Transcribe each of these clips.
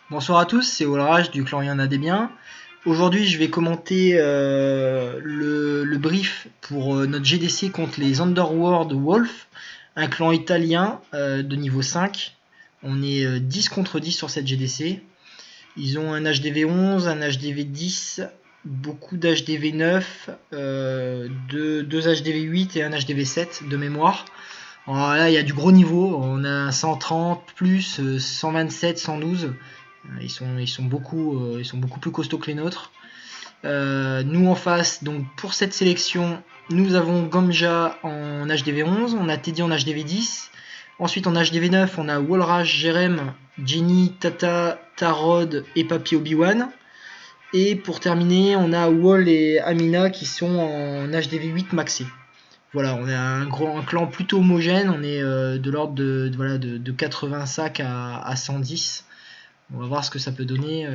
Bonsoir à tous, c'est Olrach du clan Y'en a des biens. Aujourd'hui, je vais commenter le brief pour notre GDC contre les Underworld Wolf, un clan italien de niveau 5. On est 10 contre 10 sur cette GDC. Ils ont un HDV 11, un HDV 10, beaucoup d'HDV 9, deux HDV 8 et un HDV 7 de mémoire. Alors là, il y a du gros niveau. On a un 130 plus, 127, 112. Ils sont beaucoup plus costauds que les nôtres. Nous en face, donc pour cette sélection, nous avons Gamja en HDV 11, on a Teddy en HDV 10. Ensuite en HDV 9, on a Wolrach, Jerem, Jenny, Tata, Tarod et Papy Obi-Wan. Et pour terminer, on a Wall et Amina qui sont en HDV 8 maxé. Voilà, on a un clan plutôt homogène, on est de l'ordre de 85 à 110. On va voir ce que ça peut donner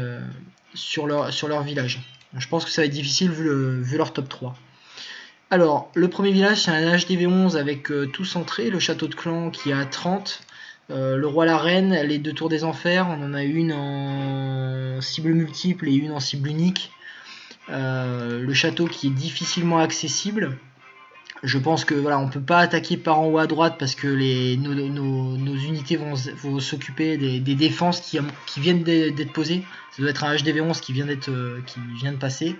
sur leur village. Je pense que ça va être difficile vu leur top 3. Alors, le premier village, c'est un HDV 11 avec tout centré, le château de clan qui est à 30, le roi, la reine, les deux tours des enfers, on en a une en cible multiple et une en cible unique. Le château qui est difficilement accessible. Je pense que voilà, on peut pas attaquer par en haut à droite parce que nos unités vont s'occuper des défenses qui viennent d'être posées. Ça doit être un HDV 11 qui vient de passer.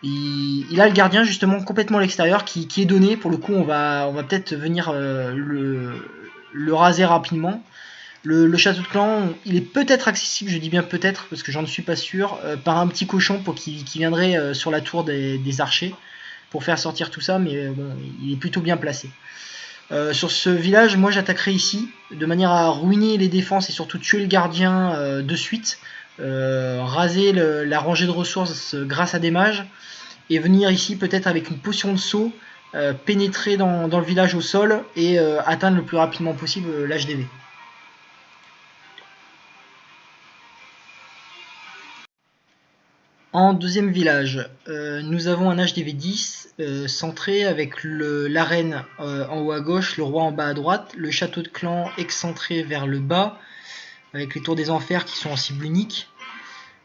Il a le gardien justement complètement à l'extérieur qui est donné. Pour le coup, on va peut-être venir le raser rapidement. Le château de clan, il est peut-être accessible, je dis bien peut-être parce que j'en suis pas sûr, par un petit cochon qui viendrait sur la tour des archers pour faire sortir tout ça, mais bon, il est plutôt bien placé. Sur ce village, moi j'attaquerai ici, de manière à ruiner les défenses et surtout tuer le gardien de suite, raser la rangée de ressources grâce à des mages, et venir ici peut-être avec une potion de saut, pénétrer dans le village au sol et atteindre le plus rapidement possible l'HDV. En deuxième village, nous avons un HDV 10 centré avec l'arène en haut à gauche, le roi en bas à droite, le château de clan excentré vers le bas, avec les tours des enfers qui sont en cible unique.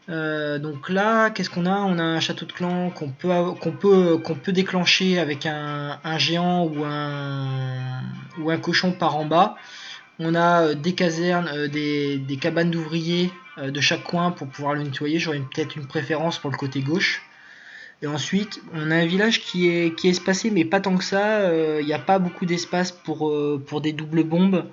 Donc là, qu'est-ce qu'on a? On a un château de clan qu'on peut déclencher avec un géant ou un cochon par en bas. On a des casernes, des cabanes d'ouvriers de chaque coin pour pouvoir le nettoyer. J'aurais peut-être une préférence pour le côté gauche. Et ensuite, on a un village qui est espacé, mais pas tant que ça. Il n'y a pas beaucoup d'espace pour des doubles bombes.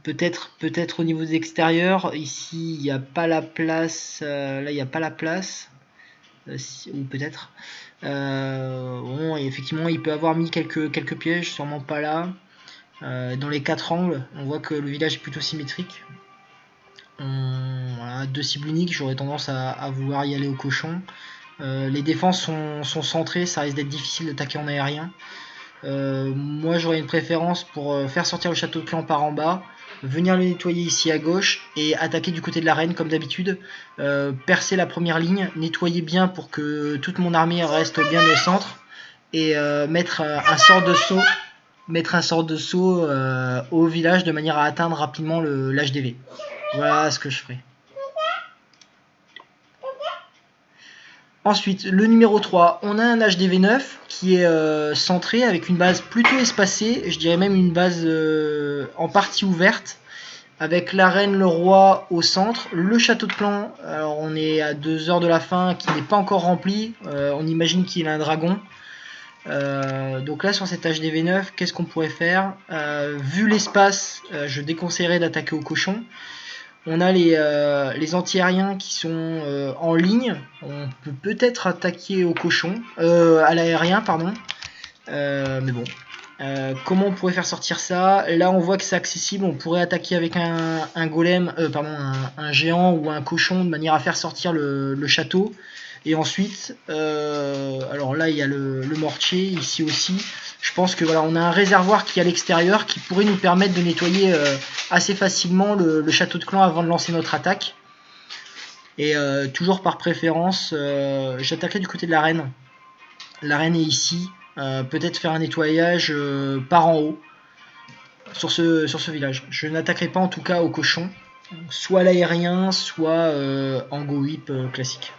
Peut-être au niveau des extérieurs. Ici, il n'y a pas la place. Là, il n'y a pas la place. Ou peut-être. Bon, effectivement, il peut avoir mis quelques pièges, sûrement pas là. Dans les 4 angles, on voit que le village est plutôt symétrique. Voilà, deux cibles uniques, j'aurais tendance à vouloir y aller au cochon. Les défenses sont centrées, ça risque d'être difficile d'attaquer en aérien. Moi j'aurais une préférence pour faire sortir le château de clan par en bas, venir le nettoyer ici à gauche et attaquer du côté de l'arène comme d'habitude, percer la première ligne, nettoyer bien pour que toute mon armée reste bien au centre et mettre un sort de saut au village de manière à atteindre rapidement l'HDV. Voilà ce que je ferai. Ensuite, le numéro 3, on a un HDV 9 qui est centré avec une base plutôt espacée, je dirais même une base en partie ouverte, avec l'arène, le roi au centre, le château de clan, alors on est à 2 heures de la fin, qui n'est pas encore rempli, on imagine qu'il a un dragon. Donc là sur cet HDV 9, qu'est-ce qu'on pourrait faire? Vu l'espace, je déconseillerais d'attaquer au cochon. On a les anti-aériens qui sont en ligne. On peut peut-être attaquer au cochon, à l'aérien, pardon. Mais bon. Comment on pourrait faire sortir ça? Là, on voit que c'est accessible. On pourrait attaquer avec un golem, un géant ou un cochon de manière à faire sortir le château. Et ensuite, alors là, il y a le mortier ici aussi. Je pense que voilà, on a un réservoir qui est à l'extérieur qui pourrait nous permettre de nettoyer assez facilement le château de clan avant de lancer notre attaque. Et toujours par préférence, j'attaquerai du côté de l'arène. L'arène est ici. Peut-être faire un nettoyage par en haut sur ce village. Je n'attaquerai pas en tout cas au cochon. soit l'aérien, soit en go whip classique.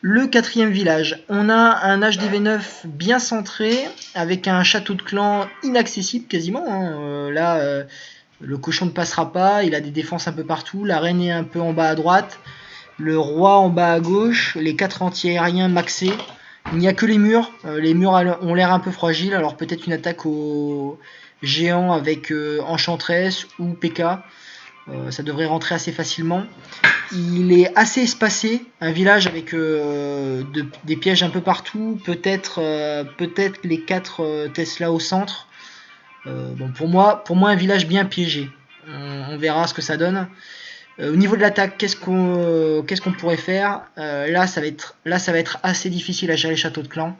Le quatrième village, on a un HDV9 bien centré, avec un château de clan inaccessible quasiment. Là, le cochon ne passera pas, il a des défenses un peu partout, la reine est un peu en bas à droite, le roi en bas à gauche, les 4 anti-aériens maxés. Il n'y a que les murs ont l'air un peu fragiles, alors peut-être une attaque au géant avec Enchantress ou PK. Ça devrait rentrer assez facilement. Il est assez espacé, un village avec des pièges un peu partout, peut-être les 4 Tesla au centre. Bon, pour moi, un village bien piégé. On verra ce que ça donne. Au niveau de l'attaque, qu'est-ce qu'on pourrait faire là, ça va être assez difficile à gérer les châteaux de clan.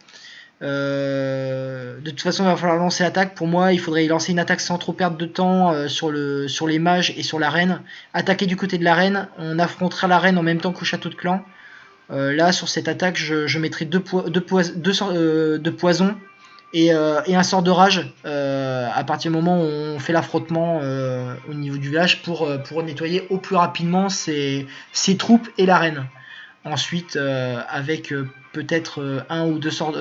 De toute façon, il va falloir lancer l'attaque. Pour moi, il faudrait lancer une attaque sans trop perdre de temps sur les mages et sur la reine. Attaquer du côté de la reine. On affrontera la reine en même temps qu'au château de clan. Là, sur cette attaque, je mettrai 2 sorts de poison et un sort de rage à partir du moment où on fait l'affrontement au niveau du village pour nettoyer au plus rapidement ses troupes et la reine. Ensuite, avec peut-être un ou deux sorts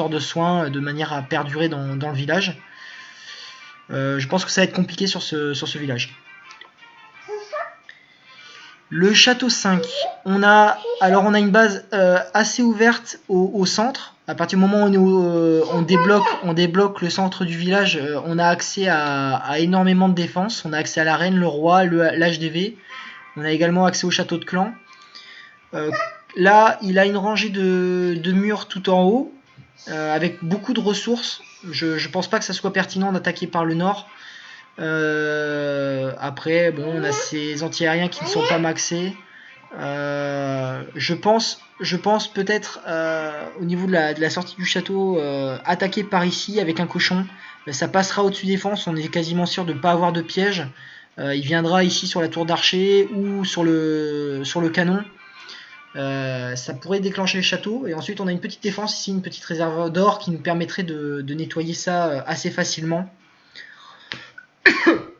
de soins de manière à perdurer dans le village. Je pense que ça va être compliqué sur ce village. Le château 5, on a une base assez ouverte au centre. À partir du moment où on débloque le centre du village, on a accès à énormément de défense. On a accès à la reine, le roi, l'HDV. On a également accès au château de clan. Là, il a une rangée de murs tout en haut, avec beaucoup de ressources. Je pense pas que ça soit pertinent d'attaquer par le nord. Après, bon, on a ces anti-aériens qui ne sont pas maxés. Je pense peut-être au niveau de la sortie du château, attaquer par ici avec un cochon. Ça passera au-dessus des défenses, on est quasiment sûr de ne pas avoir de piège. Il viendra ici sur la tour d'archer ou sur le canon. Ça pourrait déclencher le château. Et ensuite on a une petite défense ici, une petite réserve d'or qui nous permettrait de nettoyer ça assez facilement.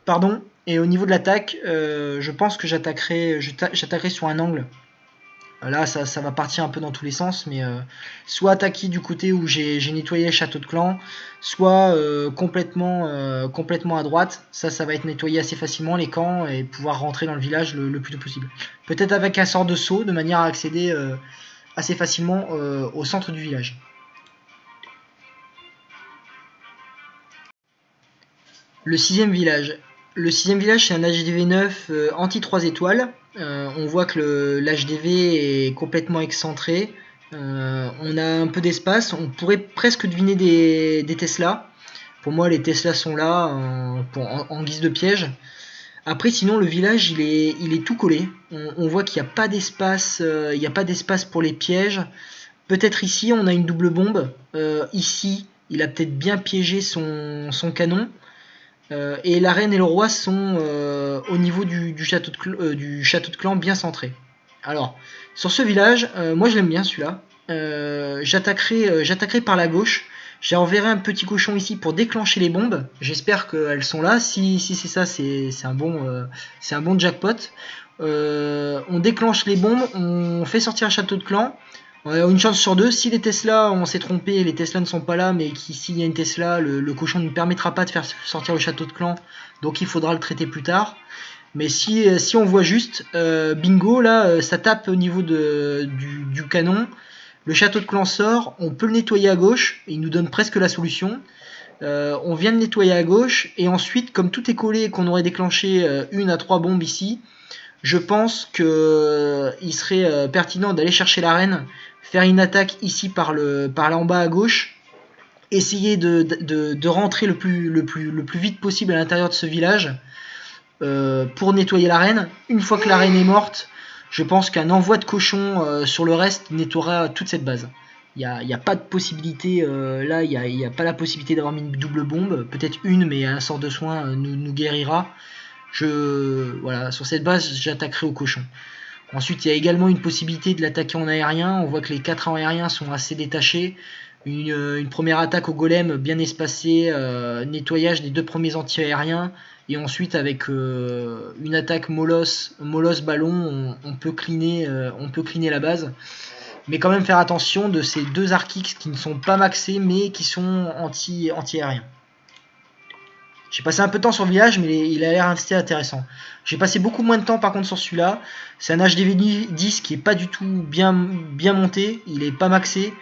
Pardon. Et au niveau de l'attaque, je pense que j'attaquerai sur un angle. Là ça va partir un peu dans tous les sens, mais soit attaquer du côté où j'ai nettoyé le château de clan, soit complètement à droite. Ça va être nettoyé assez facilement les camps et pouvoir rentrer dans le village le plus tôt possible. Peut-être avec un sort de saut de manière à accéder assez facilement au centre du village. Le sixième village. Le sixième village, c'est un HDV 9 anti 3 étoiles. On voit que l'HDV est complètement excentré. On a un peu d'espace. On pourrait presque deviner des Tesla. Pour moi, les Tesla sont là en guise de piège. Après, sinon, le village, il est tout collé. On voit qu'il n'y a pas d'espace. Il n'y a pas d'espace pour les pièges. Peut-être ici, on a une double bombe. Ici, il a peut-être bien piégé son canon. Et la reine et le roi sont au niveau du château de clan bien centré. Alors, sur ce village, moi je l'aime bien celui-là. J'attaquerai par la gauche. J'enverrai un petit cochon ici pour déclencher les bombes. J'espère qu'elles sont là. Si c'est ça, c'est un bon jackpot. On déclenche les bombes, on fait sortir un château de clan. On a une chance sur deux. Si les Tesla, on s'est trompé, les Tesla ne sont pas là, mais s'il y a une Tesla, le cochon ne permettra pas de faire sortir le château de clan, donc il faudra le traiter plus tard. Mais si on voit juste, bingo, là, ça tape au niveau du canon. Le château de clan sort, on peut le nettoyer à gauche, il nous donne presque la solution. On vient de nettoyer à gauche, et ensuite, comme tout est collé et qu'on aurait déclenché 1 à 3 bombes ici, je pense qu'il serait pertinent d'aller chercher la reine, faire une attaque ici par là en bas à gauche, essayer de rentrer le plus vite possible à l'intérieur de ce village pour nettoyer la reine. Une fois que la reine est morte, je pense qu'un envoi de cochon sur le reste nettoiera toute cette base. Il n'y a pas de possibilité, là il n'y a pas la possibilité d'avoir mis une double bombe, peut-être une, mais un sort de soin nous guérira. Voilà, sur cette base, j'attaquerai au cochon. Ensuite, il y a également une possibilité de l'attaquer en aérien. On voit que les 4 en aérien sont assez détachés. une première attaque au golem bien espacée, nettoyage des 2 premiers anti-aériens, et ensuite avec une attaque molosse ballon, on peut cleaner la base. Mais quand même faire attention de ces 2 Archix qui ne sont pas maxés mais qui sont anti-aériens. J'ai passé un peu de temps sur le village, mais il a l'air assez intéressant. J'ai passé beaucoup moins de temps par contre sur celui-là. C'est un HDV 10 qui est pas du tout bien monté, il est pas maxé.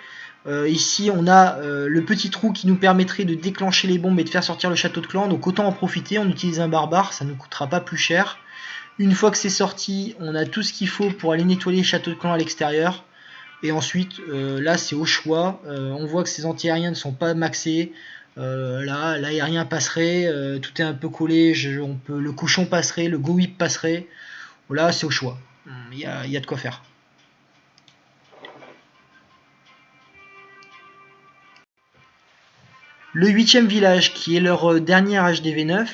Ici on a le petit trou qui nous permettrait de déclencher les bombes et de faire sortir le château de clan, donc autant en profiter. On utilise un barbare, ça ne nous coûtera pas plus cher. Une fois que c'est sorti, on a tout ce qu'il faut pour aller nettoyer le château de clan à l'extérieur. Et ensuite là c'est au choix, on voit que ces anti-aériens ne sont pas maxés. Là l'aérien passerait, tout est un peu collé, le cochon passerait, le go whip passerait. Là c'est au choix, il y a de quoi faire. Le 8ème village qui est leur dernier HDV9.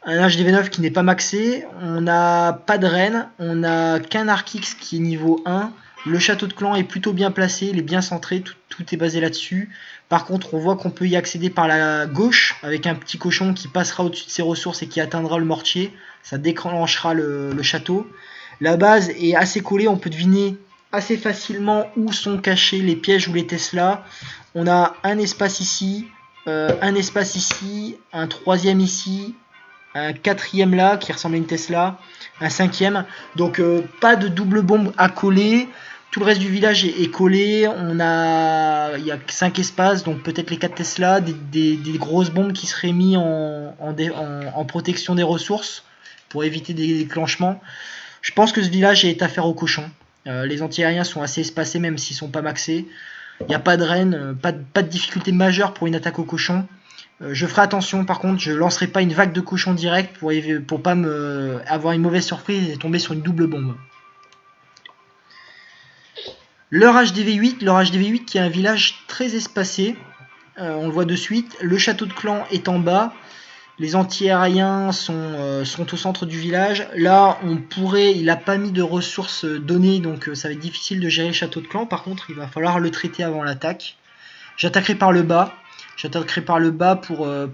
Un HDV9 qui n'est pas maxé, on n'a pas de reine, on n'a qu'un Archix qui est niveau 1. Le château de clan est plutôt bien placé, il est bien centré, tout est basé là-dessus. Par contre, on voit qu'on peut y accéder par la gauche, avec un petit cochon qui passera au-dessus de ses ressources et qui atteindra le mortier. Ça déclenchera le château. La base est assez collée, on peut deviner assez facilement où sont cachés les pièges ou les Tesla. On a un espace ici, un troisième ici, un quatrième là qui ressemble à une Tesla, un cinquième. Donc pas de double bombe à coller. Tout le reste du village est collé. Il y a 5 espaces, donc peut-être les 4 Tesla, des grosses bombes qui seraient mises en protection des ressources pour éviter des déclenchements. Je pense que ce village est à faire au cochon. Les anti-aériens sont assez espacés même s'ils ne sont pas maxés. Il n'y a pas de reine, pas de difficulté majeure pour une attaque au cochon. Je ferai attention par contre, je ne lancerai pas une vague de cochons direct pour pas avoir une mauvaise surprise et tomber sur une double bombe. Leur HDV8 qui est un village très espacé, on le voit de suite. Le château de clan est en bas, les anti-aériens sont au centre du village. Là, il n'a pas mis de ressources données, donc ça va être difficile de gérer le château de clan. Par contre, il va falloir le traiter avant l'attaque. J'attaquerai par le bas.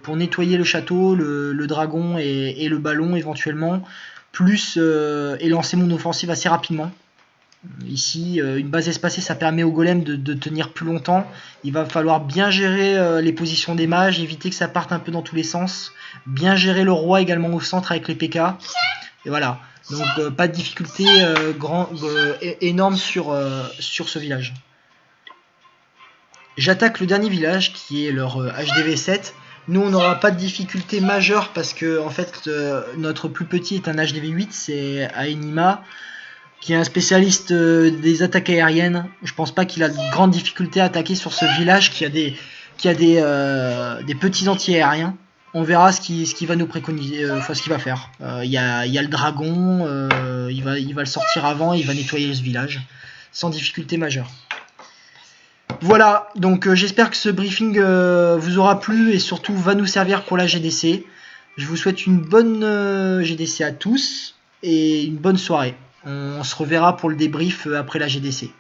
Pour nettoyer le château, le dragon et le ballon éventuellement, et lancer mon offensive assez rapidement. Ici, une base espacée, ça permet au golem de tenir plus longtemps. Il va falloir bien gérer les positions des mages, éviter que ça parte un peu dans tous les sens. Bien gérer le roi également au centre avec les PK. Et voilà, donc pas de difficulté énorme sur ce village. J'attaque le dernier village qui est leur HDV7. Nous on n'aura pas de difficulté majeure parce que en fait notre plus petit est un HDV8, c'est Aenima, qui est un spécialiste des attaques aériennes. Je pense pas qu'il a de grandes difficultés à attaquer sur ce village qui a des petits anti-aériens. On verra ce qu'il va nous préconiser, ce qu'il va faire. Il y a le dragon, il va le sortir avant, il va nettoyer ce village sans difficulté majeure. Voilà, donc j'espère que ce briefing vous aura plu et surtout va nous servir pour la GDC. Je vous souhaite une bonne GDC à tous et une bonne soirée. On se reverra pour le débrief après la GDC.